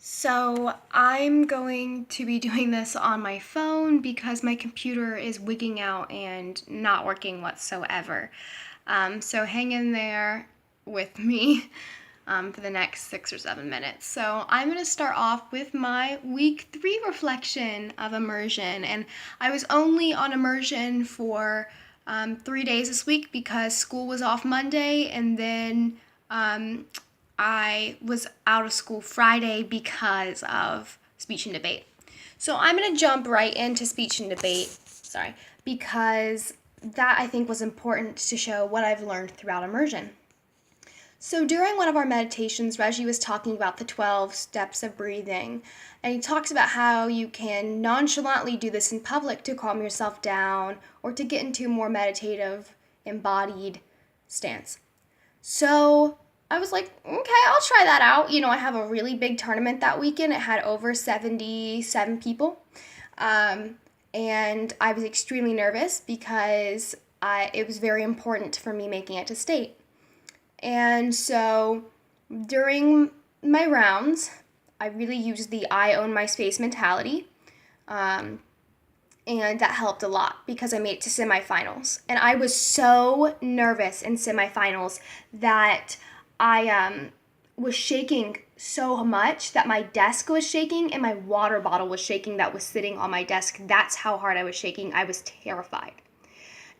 So I'm going to be doing this on my phone because my computer is wigging out and not working whatsoever. So hang in there with me for the next 6 or 7 minutes. So I'm going to start off with my week 3 reflection of immersion. And I was only on immersion for 3 days this week because school was off Monday, and then I was out of school Friday because of speech and debate. So I'm going to jump right into speech and debate, because that I think was important to show what I've learned throughout immersion. So during one of our meditations, Reggie was talking about the 12 steps of breathing, and he talks about how you can nonchalantly do this in public to calm yourself down or to get into a more meditative, embodied stance. So I was like, okay, I'll try that out. I have a really big tournament that weekend. It had over 77 people. And I was extremely nervous because it was very important for me making it to state. And so during my rounds, I really used the I own my space mentality. And that helped a lot because I made it to semifinals. And I was so nervous in semifinals that I was shaking so much that my desk was shaking and my water bottle was shaking that was sitting on my desk. That's how hard I was shaking. I was terrified.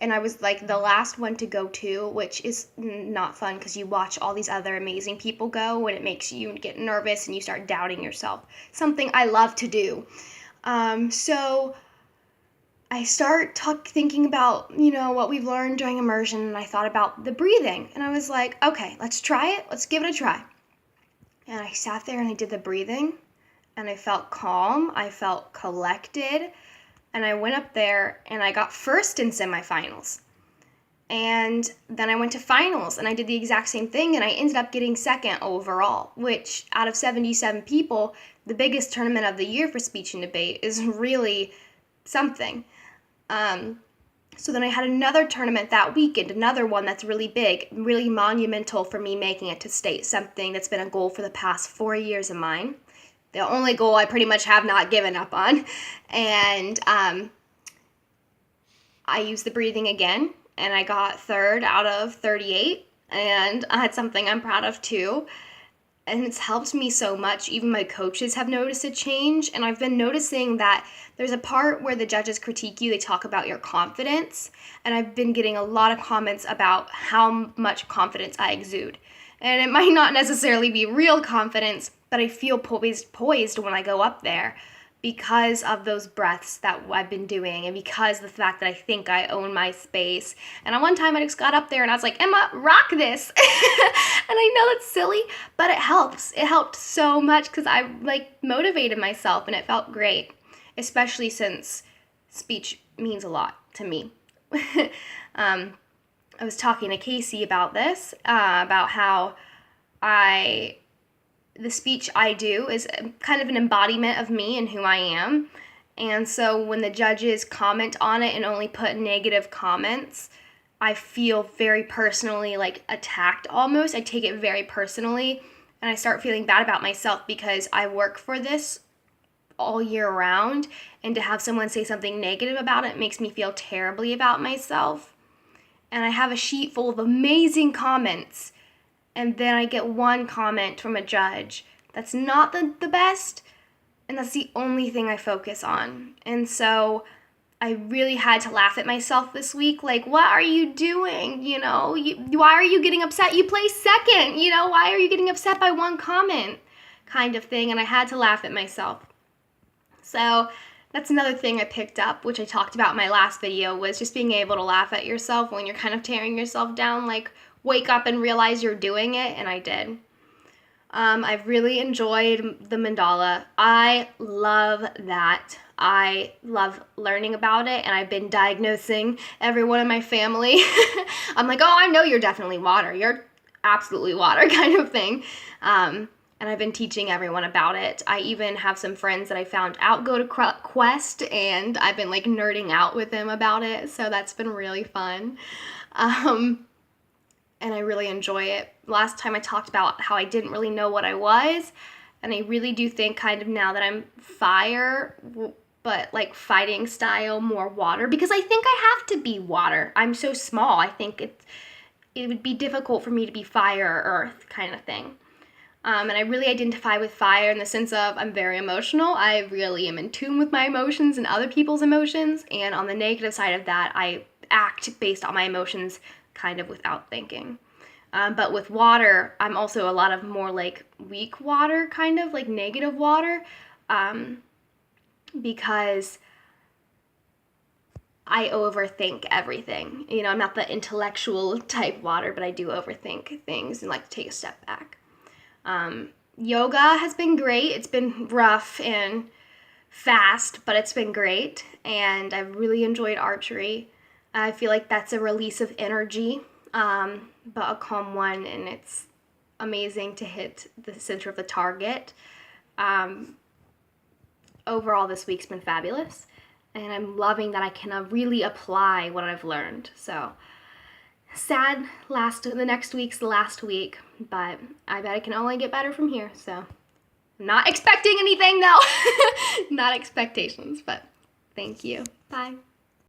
And I was like the last one to go too, which is not fun because you watch all these other amazing people go and it makes you get nervous and you start doubting yourself. Something I love to do. So I start thinking about, what we've learned during immersion, and I thought about the breathing. And I was like, okay, let's try it. Let's give it a try. And I sat there and I did the breathing, and I felt calm. I felt collected. And I went up there and I got first in semifinals. And then I went to finals and I did the exact same thing, and I ended up getting second overall, which out of 77 people, the biggest tournament of the year for speech and debate is really something. So then I had another tournament that weekend, another one that's really big, really monumental for me making it to state, something that's been a goal for the past 4 years of mine. The only goal I pretty much have not given up on. And I used the breathing again, and I got third out of 38, and I had something I'm proud of too. And it's helped me so much. Even my coaches have noticed a change, and I've been noticing that there's a part where the judges critique you. They talk about your confidence, and I've been getting a lot of comments about how much confidence I exude. And it might not necessarily be real confidence, but I feel poised when I go up there because of those breaths that I've been doing, and because of the fact that I think I own my space. And at one time I just got up there and I was like, Emma, rock this. And I know that's silly, but it helps. It helped so much because I motivated myself, and it felt great, especially since speech means a lot to me. I was talking to Casey about this, about how the speech I do is kind of an embodiment of me and who I am. And so when the judges comment on it and only put negative comments, I feel very personally attacked almost. I take it very personally, and I start feeling bad about myself because I work for this all year round, and to have someone say something negative about it makes me feel terribly about myself. And I have a sheet full of amazing comments, and then I get one comment from a judge that's not the best, and that's the only thing I focus on. And so I really had to laugh at myself this week. What are you doing? Why are you getting upset? You placed second. Why are you getting upset by one comment? Kind of thing. And I had to laugh at myself. So that's another thing I picked up, which I talked about in my last video, was just being able to laugh at yourself when you're kind of tearing yourself down. Wake up and realize you're doing it, and I did. I've really enjoyed the mandala. I love that. I love learning about it, and I've been diagnosing everyone in my family. I'm like, oh, I know you're definitely water. You're absolutely water kind of thing. And I've been teaching everyone about it. I even have some friends that I found out go to Quest, and I've been nerding out with them about it. So that's been really fun. And I really enjoy it. Last time I talked about how I didn't really know what I was, And I really do think kind of now that I'm fire, but like fighting style, more water, because I think I have to be water. I'm so small. I think it would be difficult for me to be fire or earth kind of thing. And I really identify with fire in the sense of I'm very emotional. I really am in tune with my emotions and other people's emotions. And on the negative side of that, I act based on my emotions kind of without thinking. But with water, I'm also a lot of more like weak water, kind of like negative water, because I overthink everything. You know, I'm not the intellectual type water, but I do overthink things and like to take a step back. Yoga has been great. It's been rough and fast, but it's been great. And I've really enjoyed archery. I feel like that's a release of energy, but a calm one, and it's amazing to hit the center of the target. Overall, this week's been fabulous, and I'm loving that I can really apply what I've learned. So sad the next week's the last week, but I bet it can only get better from here. So not expecting anything though. Not expectations, but thank you. Bye.